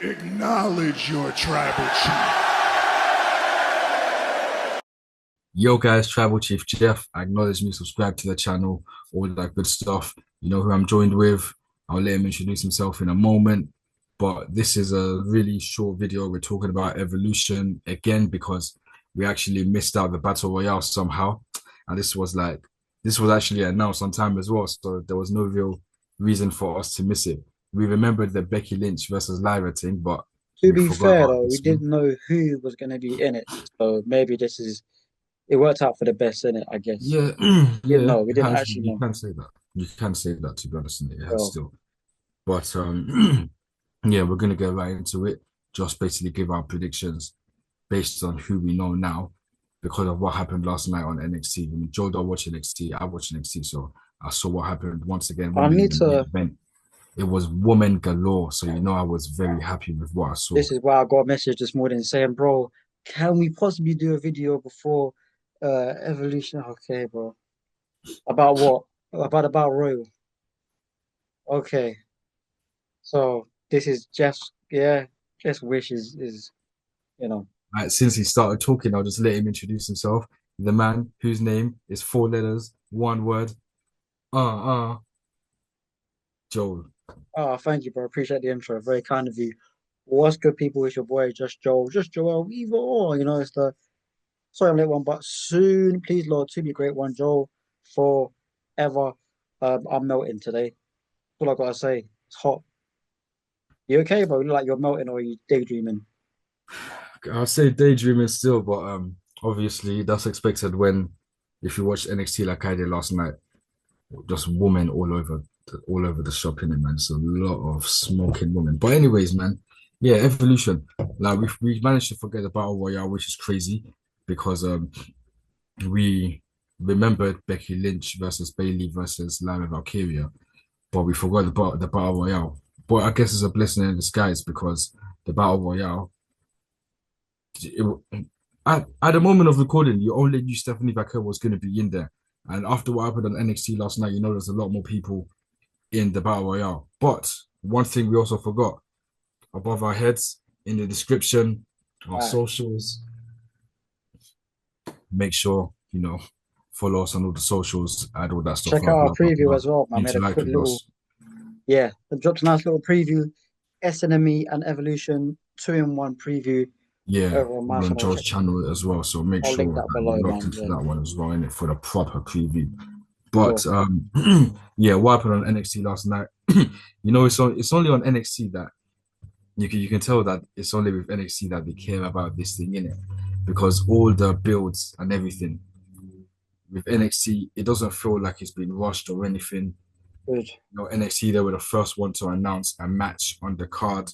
Acknowledge your tribal chief. Yo guys, Tribal Chief Jeff, acknowledge me, subscribe to the channel, all that good stuff. You know who I'm joined with. I'll let him introduce himself in a moment. But this is a really short video. We're talking about evolution again because we actually missed out the Battle Royale somehow. And this was actually announced on time as well. So there was no real reason for us to miss it. We remembered the Becky Lynch versus Lyra thing, but To we be forgot fair, about though, we this one. didn't know who was going to be in it. So maybe it worked out for the best in it, I guess. Yeah, Didn't yeah, know. We it didn't has. actually You know. can say that. You can say that to be honest, and it has Well, still. But yeah, we're gonna get right into it. Just basically give our predictions based on who we know now because of what happened last night on NXT. I mean, Joe don't watch NXT. I watch NXT, so I saw what happened once again. I Women in need the main to. event. It was woman galore, so you know I was very happy with what I saw. This is why I got a message this morning saying, bro, can we possibly do a video before Evolution? Okay, bro. About what? About Royal. Okay. So this is Jeff's wish is, you know. Right, since he started talking, I'll just let him introduce himself. The man whose name is four letters, one word. Joel. Oh, thank you, bro. Appreciate the intro. Very kind of you. What's good, people? It's your boy, just Joel, just Joel. Either or, it's the sorry I'm late one, but soon, please, Lord, to be a great one, Joel, forever. I'm melting today. That's all I gotta say. It's hot. You okay, bro? You look like you're melting, or are you daydreaming? I'll say daydreaming still, but obviously that's expected when if you watch NXT like I did last night, just women all over the shop in it, man. It's a lot of smoking women. But anyways, man, yeah, evolution. Like we managed to forget the battle royale, which is crazy because we remembered Becky Lynch versus Bailey versus Lyra Valkyria, but we forgot about the battle royale. But I guess it's a blessing in disguise because the battle royale it, at the moment of recording, you only knew Stephanie Vaquer was going to be in there. And after what happened on NXT last night, you know there's a lot more people in the Battle Royale. But one thing we also forgot above our heads in the description, our All right. socials, make sure, follow us on all the socials, add all that stuff Check up, out our blah, blah, preview blah. as well. I made a Interact quick with little, us. yeah, I dropped a nice little preview. SNME and Evolution, two-in-one preview Yeah, over on my we're on channel. Joe's Check. channel as well. So make I'll link sure that that you're below, locked man. into Yeah, that one as well, in it for the proper preview. sure. But yeah, what happened on NXT last night? It's only on NXT that you can tell that it's only with NXT that they care about this thing in it, because all the builds and everything with NXT, it doesn't feel like it's been rushed or anything. Good. NXT they were the first one to announce a match on the card,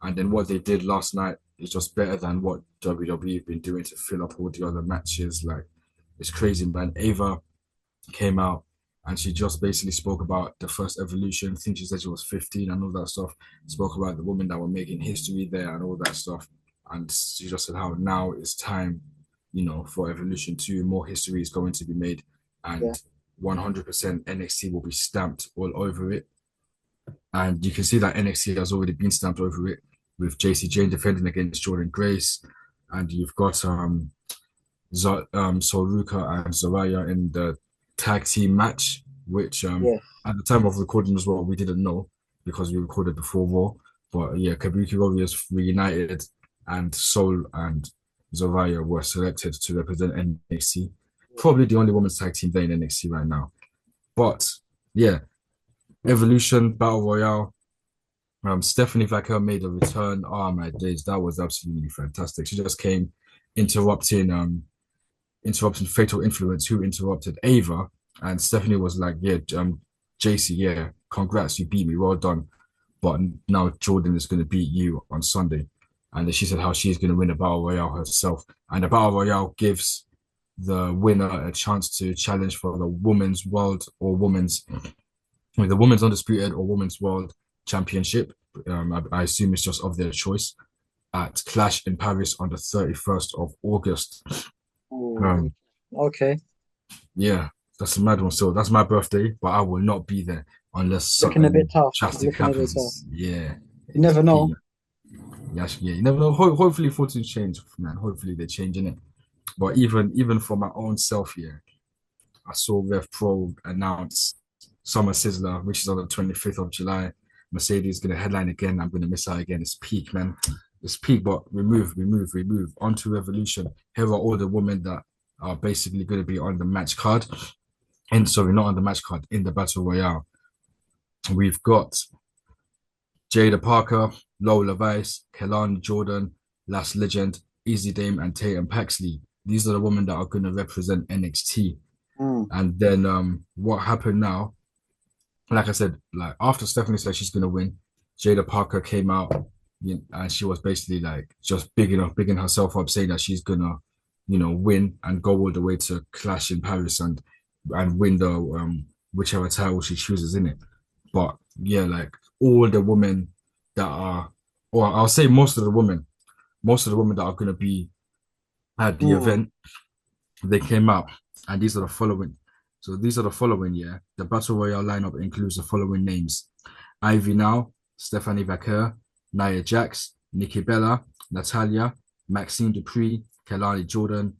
and then what they did last night is just better than what WWE have been doing to fill up all the other matches. Like it's crazy, man. Ava came out and she just basically spoke about the first evolution. I think she said she was 15 and all that stuff. Spoke about the women that were making history there and all that stuff. And she just said how now it's time, for evolution 2. More history is going to be made, Yeah. and 100% NXT will be stamped all over it. And you can see that NXT has already been stamped over it with JC Jane defending against Jordan Grace. And you've got Soruka and Zaraya in the tag team match, which Yeah. at the time of recording as well, we didn't know because we recorded before Raw. But yeah, Kabuki Warriors reunited, and Soul and Zaraya were selected to represent NXT. Probably the only women's tag team there in NXT right now. But yeah, Evolution Battle Royale. Stephanie Vaquer made a return. Oh my days, that was absolutely fantastic. She just came interrupting Fatal Influence, who interrupted Ava. And Stephanie was like, yeah, JC, yeah, congrats, you beat me, well done. But now Jordan is going to beat you on Sunday. And then she said how she's going to win the Battle Royale herself. And the Battle Royale gives the winner a chance to challenge for the women's world or the women's undisputed or women's world championship. I assume it's just of their choice at Clash in Paris on the 31st of August. Ooh. Um, Okay. Yeah, that's a mad one. So that's my birthday, but I will not be there unless Looking a bit something tough. drastic Looking a bit tough. happens. Yeah, You never yeah. know. Yeah, yeah, you never know. Hopefully, fortunes change, man. Hopefully, they're changing it. But even for my own self, yeah, I saw Rev Pro announce Summer Sizzler, which is on the 25th of July. Mercedes is gonna headline again. I'm gonna miss out again. It's peak, man. It's peak, but we move. On to Revolution. Here are all the women that are basically gonna be on the match card. And sorry, not on the match card, in the Battle Royale. We've got Jada Parker, Lola Vice, Kelani Jordan, Last Legend, Easy Dame, and Tatum Paxley. These are the women that are going to represent NXT. Mm, And then what happened now? Like I said, like after Stephanie said she's gonna win, Jada Parker came out, and she was basically like just bigging herself up, saying that she's gonna, win and go all the way to Clash in Paris and win the whichever title she chooses in it. But yeah, like all the women that are, or I'll say most of the women that are gonna be at the mm, event, they came out, and these are the following. So these are the following, yeah. The Battle Royale lineup includes the following names: Ivy Now, Stephanie Vaquer, Nia Jax, Nikki Bella, Natalia, Maxine Dupree, Kelani Jordan,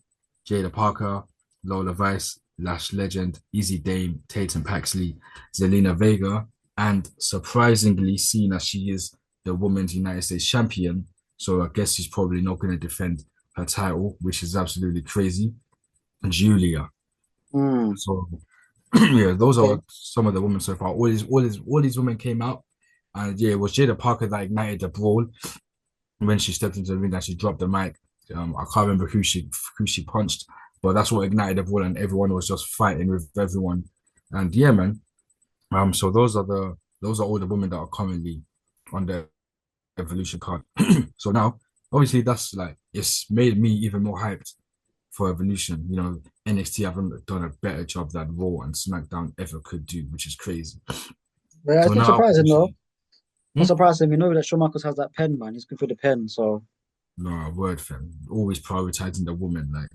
Jada Parker, Lola Vice, Lash Legend, Easy Dame, Tatum Paxley, Zelina Vega, and surprisingly, seen as she is the Women's United States Champion, so I guess she's probably not going to defend her title, which is absolutely crazy. Julia. mm. So yeah, those Okay. are some of the women so far. All these women came out, and yeah, it was Jada Parker that ignited the brawl when she stepped into the ring and she dropped the mic. I can't remember who she punched, but that's what ignited the brawl, and everyone was just fighting with everyone. And yeah, man. So those are all the women that are currently on the Evolution card. So now, obviously, that's like it's made me even more hyped for Evolution. NXT haven't done a better job than Raw and SmackDown ever could do, which is crazy. Yeah, So it's not now, surprising though. obviously, Not hmm? surprising. We know that Shawn Michaels has that pen, man. He's good for the pen, so No word, fam. Always prioritizing the woman, like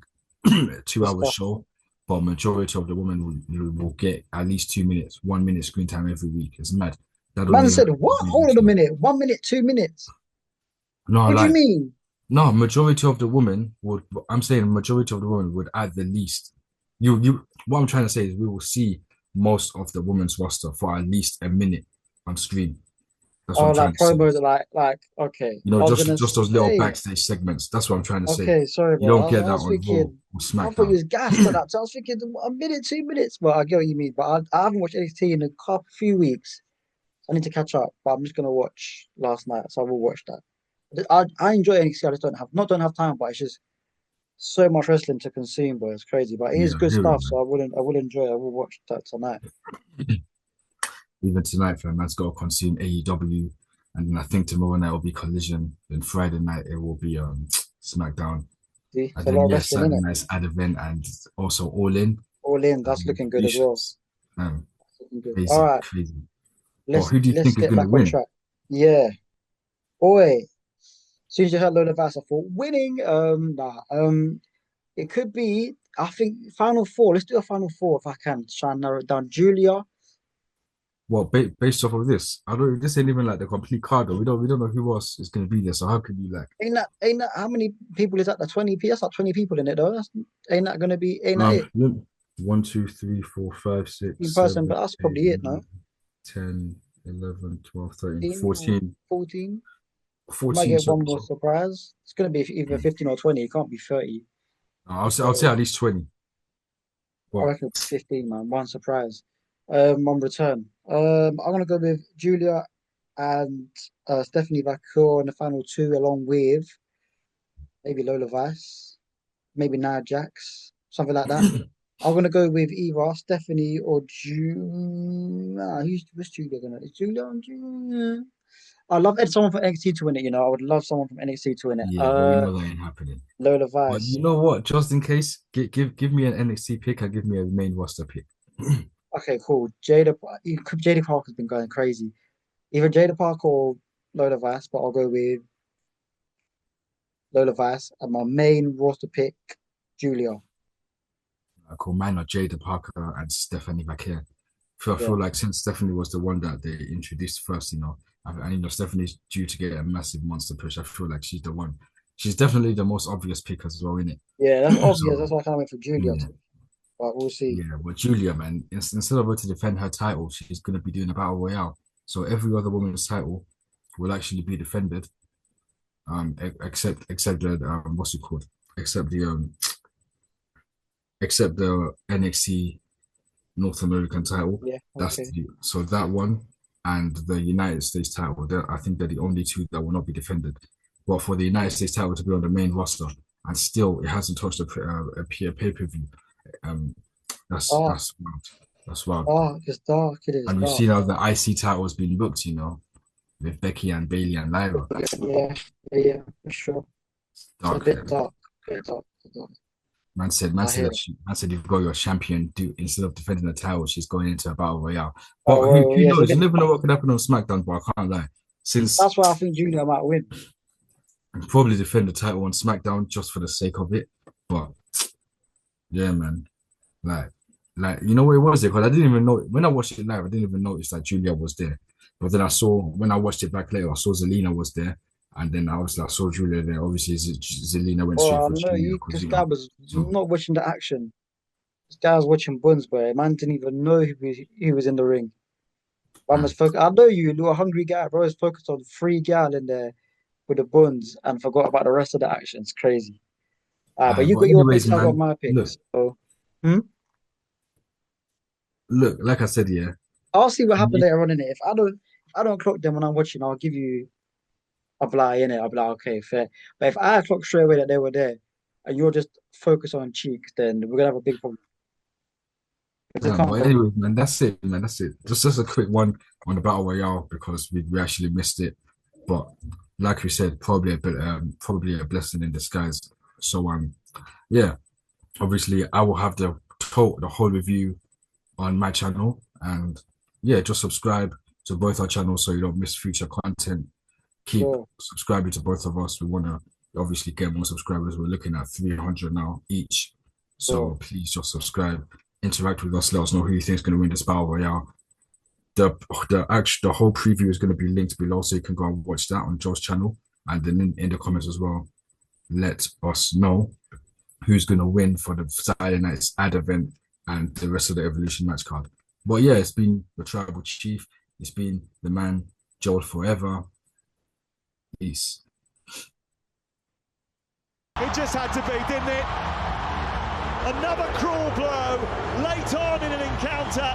a good 2 hour stuff. show, but majority of the women will get at least 2 minutes, 1 minute screen time every week. It's mad. That don't Man even said, happen what? every week. Hold on a So. minute. 1 minute, 2 minutes. No, What do you like mean? no, majority of the women would. I'm saying majority of the women would at the least. You. What I'm trying to say is we will see most of the women's roster for at least a minute on screen. That's what Oh, I'm like trying to say. promos, like, okay. I was Just gonna just those little say, backstage segments. That's what I'm trying to say. okay, sorry, You bro. don't I was, get I that was on Raw thinking, or I thought you SmackDown. was gassed at that. So I was thinking 1 minute, 2 minutes. But I get what you mean. But I haven't watched NXT in a couple few weeks. I need to catch up. But I'm just gonna watch last night, so I will watch that. I enjoy NXT. I just don't have time, but it's just so much wrestling to consume, but it's crazy. But it is Yeah, I good hear it, stuff, man. so I will enjoy it. I will watch that tonight. Even tonight, fam, man's got to consume AEW, and then I think tomorrow night will be Collision. Then Friday night it will be SmackDown. See, it's And a lot then of yes, wrestling in Saturday it. night's ad event and also All In All in, and that's then looking good as well. Evolutions. Um, Looking good. All crazy, right, crazy. But who do you let's think is get gonna back on win? track. Yeah, boy. As soon as you heard Lola Vass, I thought winning. Nah. It could be. I think final four. Let's do a final four if I can. Try and narrow it down. Julia. Well, based off of this, I don't. This ain't even like the complete card. Though. We don't know who else is gonna be there. So how could you like? Ain't that how many people is that? The 20 p. That's like 20 people in it though. Ain't that gonna be? Ain't that it? Look, 1, 2, 3, 4, 5, In 6, person, 7, but that's 8, probably it. No, 9, 10, 11, 12, 13, 15 or 14, 14. You might 14. get So, one more so surprise. It's gonna be either 15 or 20. It can't be 30. I'll say So at least 20. I What? reckon 15, man. One surprise. On return. I'm gonna go with Julia and Stephanie Vaquer in the final two, along with maybe Lola Vice, maybe Nia Jax, something like that. I'm gonna go with either Stephanie or Nah, who's Julia gonna? Is Julia on Julia? I love someone from NXT to win it. I would love someone from NXT to win it. Yeah, but we know that ain't happening. Lola But Vice. you know what? Just in case, give me an NXT pick and give me a main roster pick. Okay, cool. Jada Parker's been going crazy. Either Jada Parker or Lola Vice, but I'll go with Lola Vice and my main roster pick, Julia. I call mine are Jada Parker and Stephanie Vaquer. I Yeah, feel like since Stephanie was the one that they introduced first, and Stephanie's due to get a massive monster push. I feel like she's the one. She's definitely the most obvious pick as well, isn't yeah, that's it? obvious. So That's why I kind of went for Julia yeah, too. But we'll see. yeah. But Julia, man, instead of her to defend her title, she's gonna be doing a battle royale. So every other woman's title will actually be defended, except the what's it called? Except the um, except the NXT North American title. Yeah, okay. So that one and the United States title. I think they're the only two that will not be defended. But for the United States title to be on the main roster and still it hasn't touched a pay per view, um, Ah, that's wild. That's wild. dark. It's dark. It is And we've dark. seen how the IC title has been booked, with Becky and Bailey and Lyra. Yeah, yeah, for sure. It's a Dark. bit dark. Bit dark. Bit dark. I hear it. Man said you've got your champion. Do instead of defending the title, she's going into a battle royale. But Oh, well, who yeah, it's a knows? You bit. never know what could happen on SmackDown. But I can't lie. Since That's why I think Julia might win. probably defend the title on SmackDown just for the sake of it. But yeah, man, like, you know what it was there? Because I didn't even know when I watched it live. I didn't even notice that Julia was there. But then I saw when I watched it back later, I saw Zelina was there, and then I saw Julia there. Obviously, Zelina went straight Oh, for no, Julia because this guy was so not watching the action. This guy was watching Buns, boy. Man didn't even know he was in the ring. Man was man, focused. I know you, little hungry guy, bro. Was focused on three gal in there with the Buns and forgot about the rest of the action. It's crazy. But you but got your anyways, picks, I got man, my look, picks. So, hmm? like I said, yeah, I'll see what for happens me, later on in it. If I don't clock them when I'm watching, I'll give you a blah in it. I'll be like, okay, fair. But if I clock straight away that they were there, and you're just focused on cheeks, then we're gonna have a big problem. Because it can't but go. anyway, man, that's it, man. That's it. Just a quick one on the battle royale because we actually missed it. But like we said, probably a blessing in disguise. So yeah, obviously I will have the whole review on my channel, and yeah, just subscribe to both our channels so you don't miss future content. Keep Sure, subscribing to both of us. We want to obviously get more subscribers. We're looking at 300 now each. sure, So please just subscribe, interact with us, let us know who you think is going to win this battle royale. The whole preview is going to be linked below, so you can go and watch that on Joe's channel, and then in the comments as well, let us know who's going to win for the Saturday night's ad event and the rest of the Evolution match card. But yeah, it's been the Tribal Chief. It's been the man Joel Forever. Peace. It just had to be, didn't it? Another cruel blow late on in an encounter.